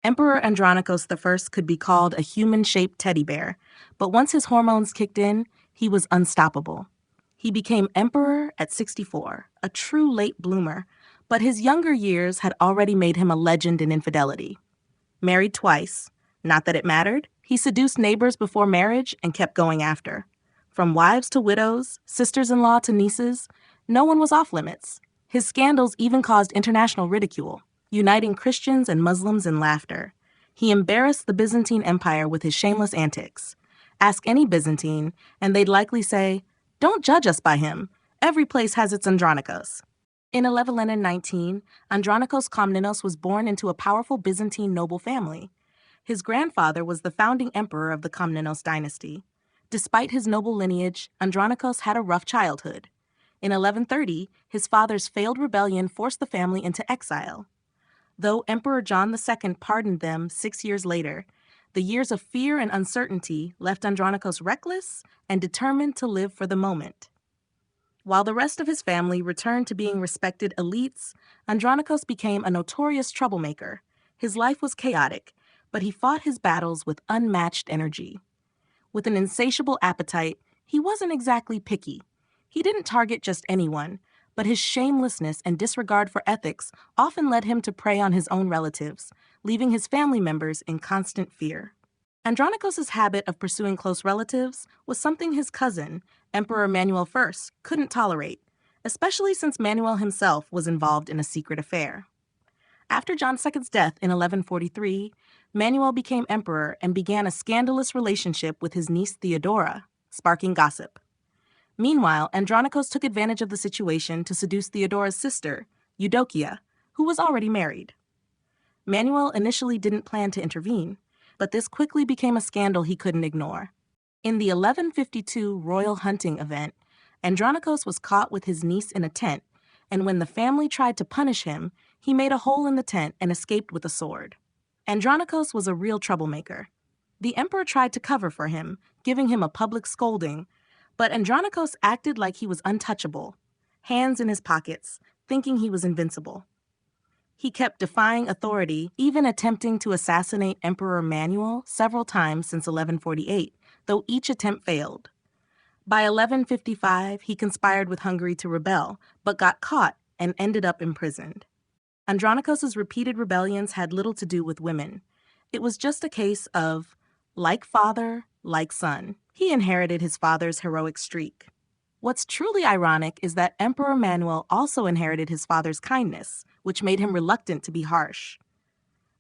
Emperor Andronicos I could be called a human-shaped teddy bear, but once his hormones kicked in, he was unstoppable. He became emperor at 64, a true late bloomer, but his younger years had already made him a legend in infidelity. Married twice, not that it mattered, he seduced neighbors before marriage and kept going after. From wives to widows, sisters-in-law to nieces, no one was off limits. His scandals even caused international ridicule, uniting Christians and Muslims in laughter. He embarrassed the Byzantine Empire with his shameless antics. Ask any Byzantine, and they'd likely say, "Don't judge us by him. Every place has its Andronikos." In 1119, Andronikos Komnenos was born into a powerful Byzantine noble family. His grandfather was the founding emperor of the Komnenos dynasty. Despite his noble lineage, Andronikos had a rough childhood. In 1130, his father's failed rebellion forced the family into exile. Though Emperor John II pardoned them 6 years later, the years of fear and uncertainty left Andronikos reckless and determined to live for the moment. While the rest of his family returned to being respected elites, Andronikos became a notorious troublemaker. His life was chaotic, but he fought his battles with unmatched energy. With an insatiable appetite, he wasn't exactly picky. He didn't target just anyone, but his shamelessness and disregard for ethics often led him to prey on his own relatives, leaving his family members in constant fear. Andronikos' habit of pursuing close relatives was something his cousin, Emperor Manuel I, couldn't tolerate, especially since Manuel himself was involved in a secret affair. After John II's death in 1143, Manuel became emperor and began a scandalous relationship with his niece Theodora, sparking gossip. Meanwhile, Andronikos took advantage of the situation to seduce Theodora's sister, Eudokia, who was already married. Manuel initially didn't plan to intervene, but this quickly became a scandal he couldn't ignore. In the 1152 royal hunting event, Andronikos was caught with his niece in a tent, and when the family tried to punish him, he made a hole in the tent and escaped with a sword. Andronikos was a real troublemaker. The emperor tried to cover for him, giving him a public scolding, but Andronikos acted like he was untouchable, hands in his pockets, thinking he was invincible. He kept defying authority, even attempting to assassinate Emperor Manuel several times since 1148, though each attempt failed. By 1155, he conspired with Hungary to rebel, but got caught and ended up imprisoned. Andronikos' repeated rebellions had little to do with women. It was just a case of, like father, like son. He inherited his father's heroic streak. What's truly ironic is that Emperor Manuel also inherited his father's kindness, which made him reluctant to be harsh.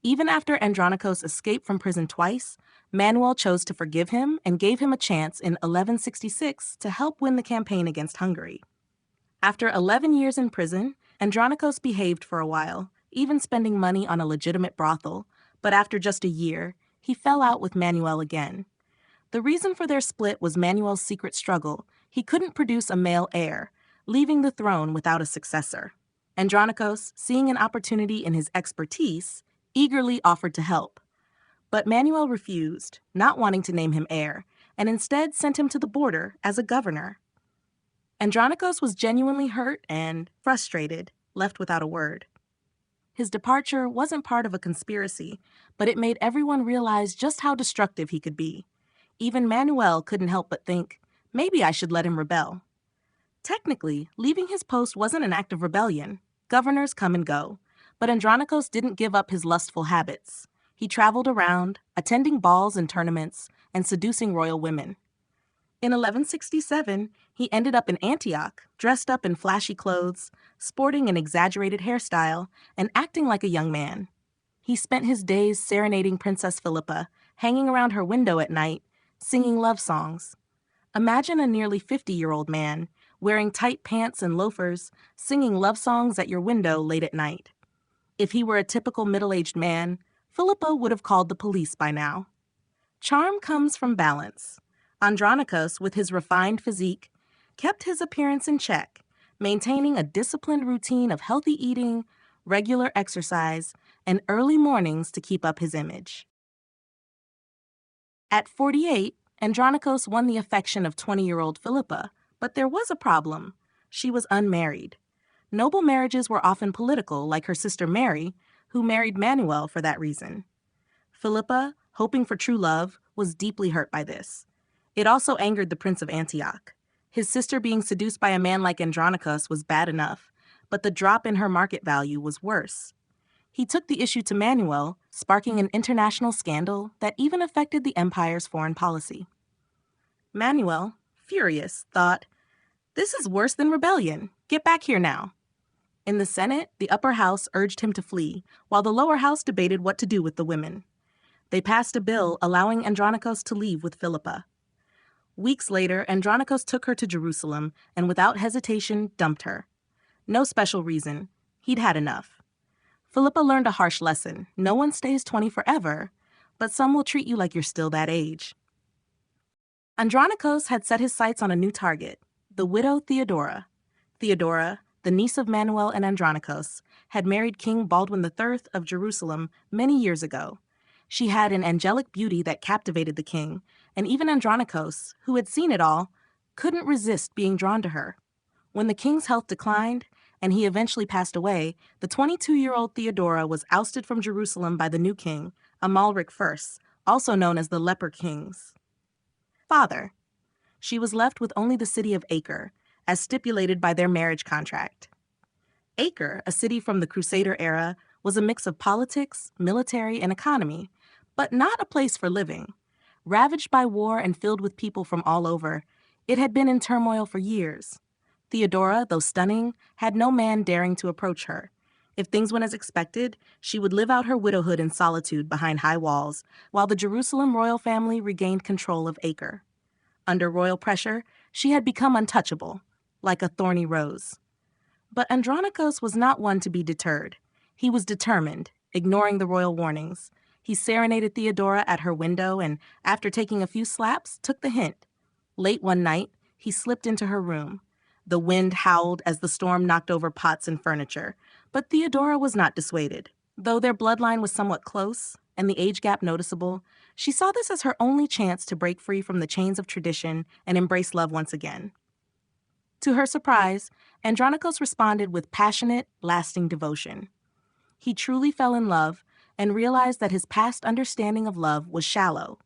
Even after Andronikos escaped from prison twice, Manuel chose to forgive him and gave him a chance in 1166 to help win the campaign against Hungary. After 11 years in prison, Andronikos behaved for a while, even spending money on a legitimate brothel, but after just a year, he fell out with Manuel again. The reason for their split was Manuel's secret struggle. He couldn't produce a male heir, leaving the throne without a successor. Andronikos, seeing an opportunity in his expertise, eagerly offered to help. But Manuel refused, not wanting to name him heir, and instead sent him to the border as a governor. Andronikos was genuinely hurt and frustrated, left without a word. His departure wasn't part of a conspiracy, but it made everyone realize just how destructive he could be. Even Manuel couldn't help but think, maybe I should let him rebel. Technically, leaving his post wasn't an act of rebellion. Governors come and go. But Andronikos didn't give up his lustful habits. He traveled around, attending balls and tournaments, and seducing royal women. In 1167, he ended up in Antioch, dressed up in flashy clothes, sporting an exaggerated hairstyle, and acting like a young man. He spent his days serenading Princess Philippa, hanging around her window at night, singing love songs. Imagine a nearly 50-year-old man, wearing tight pants and loafers, singing love songs at your window late at night. If he were a typical middle-aged man, Philippa would have called the police by now. Charm comes from balance. Andronikos, with his refined physique, kept his appearance in check, maintaining a disciplined routine of healthy eating, regular exercise, and early mornings to keep up his image. At 48, Andronikos won the affection of 20-year-old Philippa, but there was a problem. She was unmarried. Noble marriages were often political, like her sister Mary, who married Manuel for that reason. Philippa, hoping for true love, was deeply hurt by this. It also angered the Prince of Antioch. His sister being seduced by a man like Andronicus was bad enough, but the drop in her market value was worse. He took the issue to Manuel, sparking an international scandal that even affected the empire's foreign policy. Manuel, furious, thought, "This is worse than rebellion. Get back here now." In the Senate, the upper house urged him to flee, while the lower house debated what to do with the women. They passed a bill allowing Andronicus to leave with Philippa. Weeks later, Andronicus took her to Jerusalem and without hesitation dumped her. No special reason. He'd had enough. Philippa learned a harsh lesson. No one stays 20 forever, but some will treat you like you're still that age. Andronicus had set his sights on a new target, the widow Theodora. Theodora, the niece of Manuel and Andronicus, had married King Baldwin III of Jerusalem many years ago. She had an angelic beauty that captivated the king, and even Andronicus, who had seen it all, couldn't resist being drawn to her. When the king's health declined, and he eventually passed away, the 22-year-old Theodora was ousted from Jerusalem by the new king, Amalric I, also known as the Leper King's father. She was left with only the city of Acre, as stipulated by their marriage contract. Acre, a city from the Crusader era, was a mix of politics, military, and economy, but not a place for living. Ravaged by war and filled with people from all over, it had been in turmoil for years. Theodora, though stunning, had no man daring to approach her. If things went as expected, she would live out her widowhood in solitude behind high walls, while the Jerusalem royal family regained control of Acre. Under royal pressure, she had become untouchable, like a thorny rose. But Andronicus was not one to be deterred. He was determined, ignoring the royal warnings. He serenaded Theodora at her window and, after taking a few slaps, took the hint. Late one night, he slipped into her room. The wind howled as the storm knocked over pots and furniture, but Theodora was not dissuaded. Though their bloodline was somewhat close and the age gap noticeable, she saw this as her only chance to break free from the chains of tradition and embrace love once again. To her surprise, Andronicus responded with passionate, lasting devotion. He truly fell in love and realized that his past understanding of love was shallow.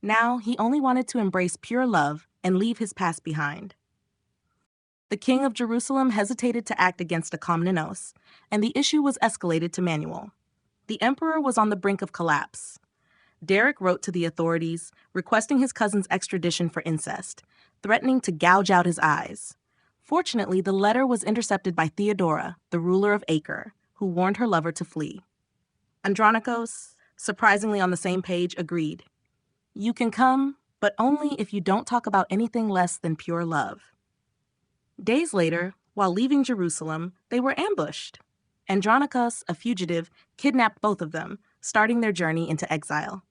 Now he only wanted to embrace pure love and leave his past behind. The king of Jerusalem hesitated to act against a Komnenos, and the issue was escalated to Manuel. The emperor was on the brink of collapse. Derek wrote to the authorities, requesting his cousin's extradition for incest, threatening to gouge out his eyes. Fortunately, the letter was intercepted by Theodora, the ruler of Acre, who warned her lover to flee. Andronicus, surprisingly on the same page, agreed. "You can come, but only if you don't talk about anything less than pure love." Days later, while leaving Jerusalem, they were ambushed. Andronicus, a fugitive, kidnapped both of them, starting their journey into exile.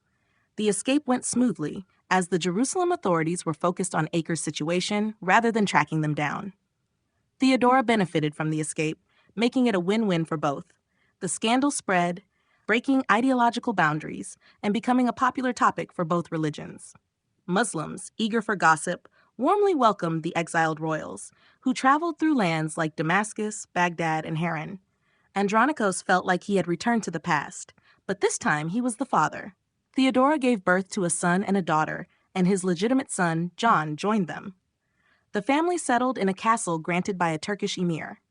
The escape went smoothly, as the Jerusalem authorities were focused on Acre's situation rather than tracking them down. Theodora benefited from the escape, making it a win-win for both. The scandal spread, breaking ideological boundaries and becoming a popular topic for both religions. Muslims, eager for gossip, warmly welcomed the exiled royals, who traveled through lands like Damascus, Baghdad, and Haran. Andronicus felt like he had returned to the past, but this time he was the father. Theodora gave birth to a son and a daughter, and his legitimate son, John, joined them. The family settled in a castle granted by a Turkish emir.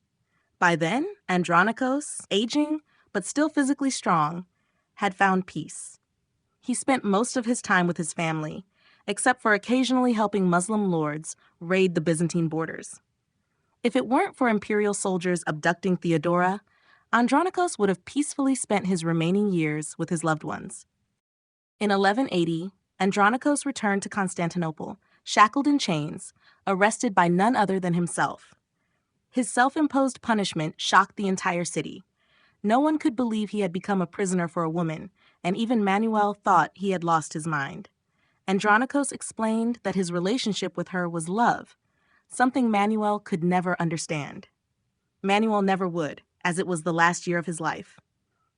By then, Andronicus, aging but still physically strong, had found peace. He spent most of his time with his family, except for occasionally helping Muslim lords raid the Byzantine borders. If it weren't for imperial soldiers abducting Theodora, Andronicus would have peacefully spent his remaining years with his loved ones. In 1180, Andronicus returned to Constantinople, shackled in chains, arrested by none other than himself. His self-imposed punishment shocked the entire city. No one could believe he had become a prisoner for a woman, and even Manuel thought he had lost his mind. Andronicus explained that his relationship with her was love, something Manuel could never understand. Manuel never would, as it was the last year of his life.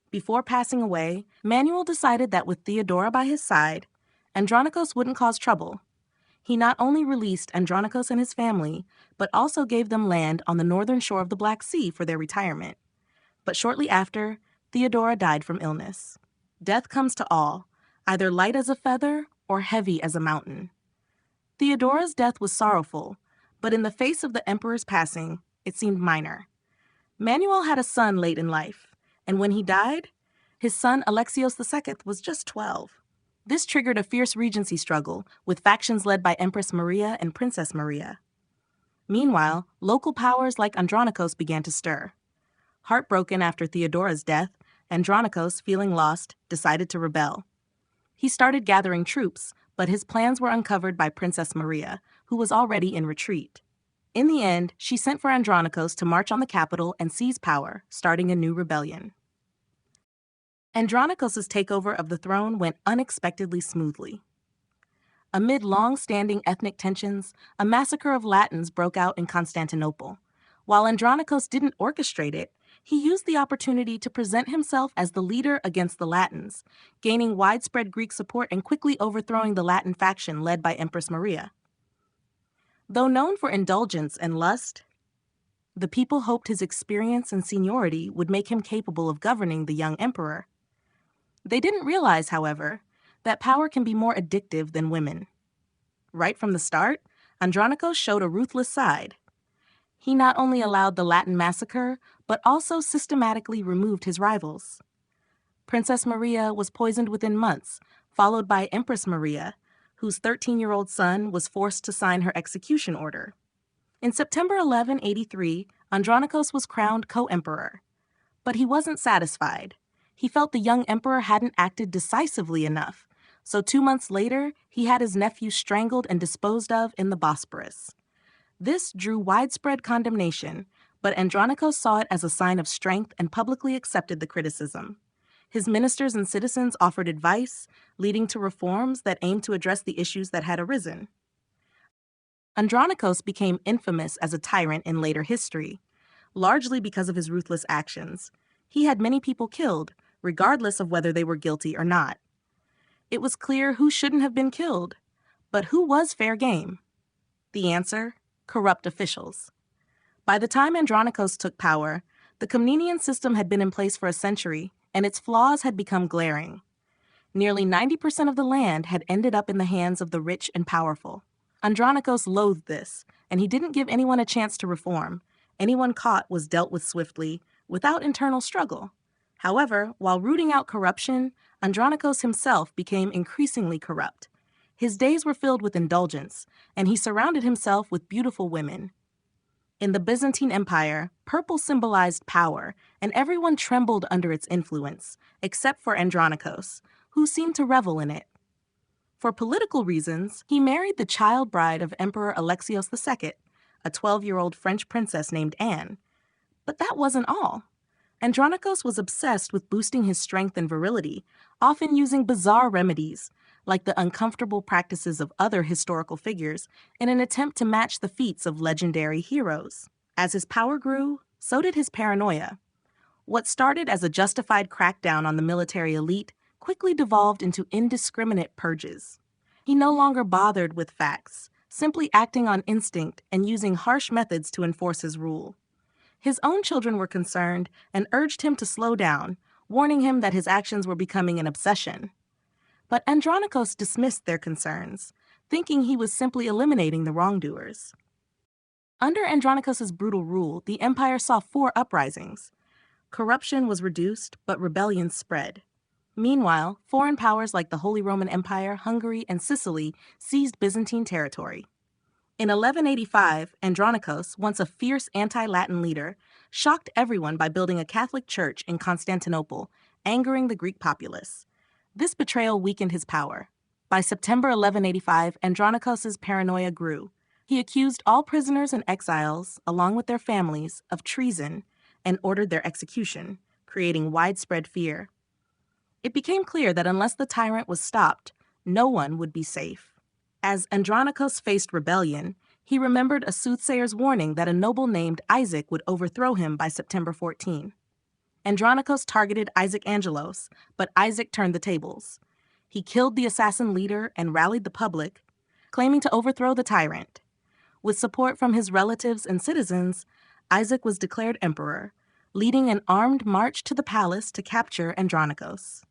Before passing away, Manuel decided that with Theodora by his side, Andronicus wouldn't cause trouble. He not only released Andronicus and his family, but also gave them land on the northern shore of the Black Sea for their retirement. But shortly after, Theodora died from illness. Death comes to all, either light as a feather or heavy as a mountain. Theodora's death was sorrowful, but in the face of the emperor's passing, it seemed minor. Manuel had a son late in life, and when he died, his son Alexios II was just 12. This triggered a fierce regency struggle with factions led by Empress Maria and Princess Maria. Meanwhile, local powers like Andronikos began to stir. Heartbroken after Theodora's death, Andronikos, feeling lost, decided to rebel. He started gathering troops, but his plans were uncovered by Princess Maria, who was already in retreat. In the end, she sent for Andronikos to march on the capital and seize power, starting a new rebellion. Andronikos' takeover of the throne went unexpectedly smoothly. Amid long-standing ethnic tensions, a massacre of Latins broke out in Constantinople. While Andronikos didn't orchestrate it, he used the opportunity to present himself as the leader against the Latins, gaining widespread Greek support and quickly overthrowing the Latin faction led by Empress Maria. Though known for indulgence and lust, the people hoped his experience and seniority would make him capable of governing the young emperor. They didn't realize, however, that power can be more addictive than women. Right from the start, Andronikos showed a ruthless side. He not only allowed the Latin massacre, but also systematically removed his rivals. Princess Maria was poisoned within months, followed by Empress Maria, whose 13-year-old son was forced to sign her execution order. In September 1183, Andronikos was crowned co-emperor. But he wasn't satisfied. He felt the young emperor hadn't acted decisively enough, so 2 months later, he had his nephew strangled and disposed of in the Bosporus. This drew widespread condemnation, but Andronikos saw it as a sign of strength and publicly accepted the criticism. His ministers and citizens offered advice, leading to reforms that aimed to address the issues that had arisen. Andronikos became infamous as a tyrant in later history, largely because of his ruthless actions. He had many people killed, regardless of whether they were guilty or not. It was clear who shouldn't have been killed, but who was fair game? The answer: corrupt officials. By the time Andronikos took power, the Komnenian system had been in place for a century, and its flaws had become glaring. Nearly 90% of the land had ended up in the hands of the rich and powerful. Andronikos loathed this, and he didn't give anyone a chance to reform. Anyone caught was dealt with swiftly, without internal struggle. However, while rooting out corruption, Andronikos himself became increasingly corrupt. His days were filled with indulgence, and he surrounded himself with beautiful women. In the Byzantine Empire, purple symbolized power, and everyone trembled under its influence, except for Andronikos, who seemed to revel in it. For political reasons, he married the child bride of Emperor Alexios II, a 12-year-old French princess named Anne. But that wasn't all. Andronikos was obsessed with boosting his strength and virility, often using bizarre remedies, like the uncomfortable practices of other historical figures, in an attempt to match the feats of legendary heroes. As his power grew, so did his paranoia. What started as a justified crackdown on the military elite quickly devolved into indiscriminate purges. He no longer bothered with facts, simply acting on instinct and using harsh methods to enforce his rule. His own children were concerned and urged him to slow down, warning him that his actions were becoming an obsession. But Andronikos dismissed their concerns, thinking he was simply eliminating the wrongdoers. Under Andronikos' brutal rule, the empire saw 4 uprisings. Corruption was reduced, but rebellions spread. Meanwhile, foreign powers like the Holy Roman Empire, Hungary, and Sicily seized Byzantine territory. In 1185, Andronikos, once a fierce anti-Latin leader, shocked everyone by building a Catholic church in Constantinople, angering the Greek populace. This betrayal weakened his power. By September 1185, Andronikos' paranoia grew. He accused all prisoners and exiles, along with their families, of treason and ordered their execution, creating widespread fear. It became clear that unless the tyrant was stopped, no one would be safe. As Andronikos faced rebellion, he remembered a soothsayer's warning that a noble named Isaac would overthrow him by September 14. Andronikos targeted Isaac Angelos, but Isaac turned the tables. He killed the assassin leader and rallied the public, claiming to overthrow the tyrant. With support from his relatives and citizens, Isaac was declared emperor, leading an armed march to the palace to capture Andronikos.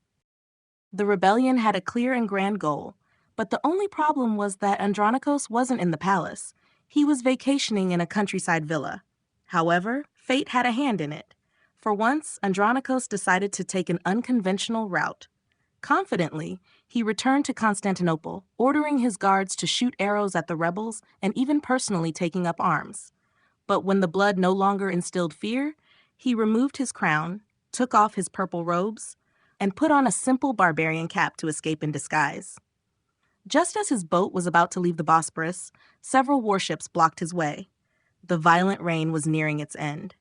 The rebellion had a clear and grand goal, but the only problem was that Andronikos wasn't in the palace. He was vacationing in a countryside villa. However, fate had a hand in it. For once, Andronikos decided to take an unconventional route. Confidently, he returned to Constantinople, ordering his guards to shoot arrows at the rebels and even personally taking up arms. But when the blood no longer instilled fear, he removed his crown, took off his purple robes, and put on a simple barbarian cap to escape in disguise. Just as his boat was about to leave the Bosporus, several warships blocked his way. The violent reign was nearing its end.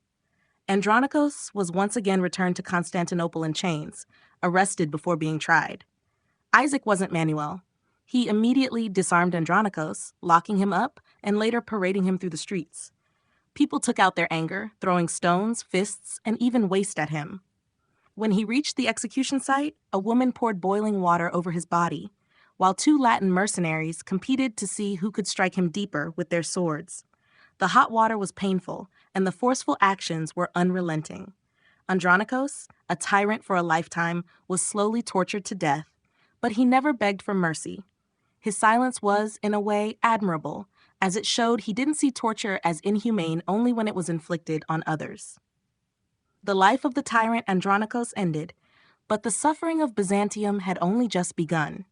Andronikos was once again returned to Constantinople in chains, arrested before being tried. Isaac wasn't Manuel. He immediately disarmed Andronikos, locking him up and later parading him through the streets. People took out their anger, throwing stones, fists, and even waste at him. When he reached the execution site, a woman poured boiling water over his body, while two Latin mercenaries competed to see who could strike him deeper with their swords. The hot water was painful, and the forceful actions were unrelenting. Andronikos, a tyrant for a lifetime, was slowly tortured to death, but he never begged for mercy. His silence was, in a way, admirable, as it showed he didn't see torture as inhumane only when it was inflicted on others. The life of the tyrant Andronikos ended, but the suffering of Byzantium had only just begun.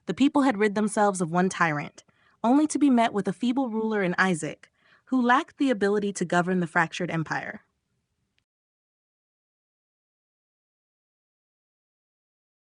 The people had rid themselves of one tyrant, only to be met with a feeble ruler in Isaac, who lacked the ability to govern the fractured empire.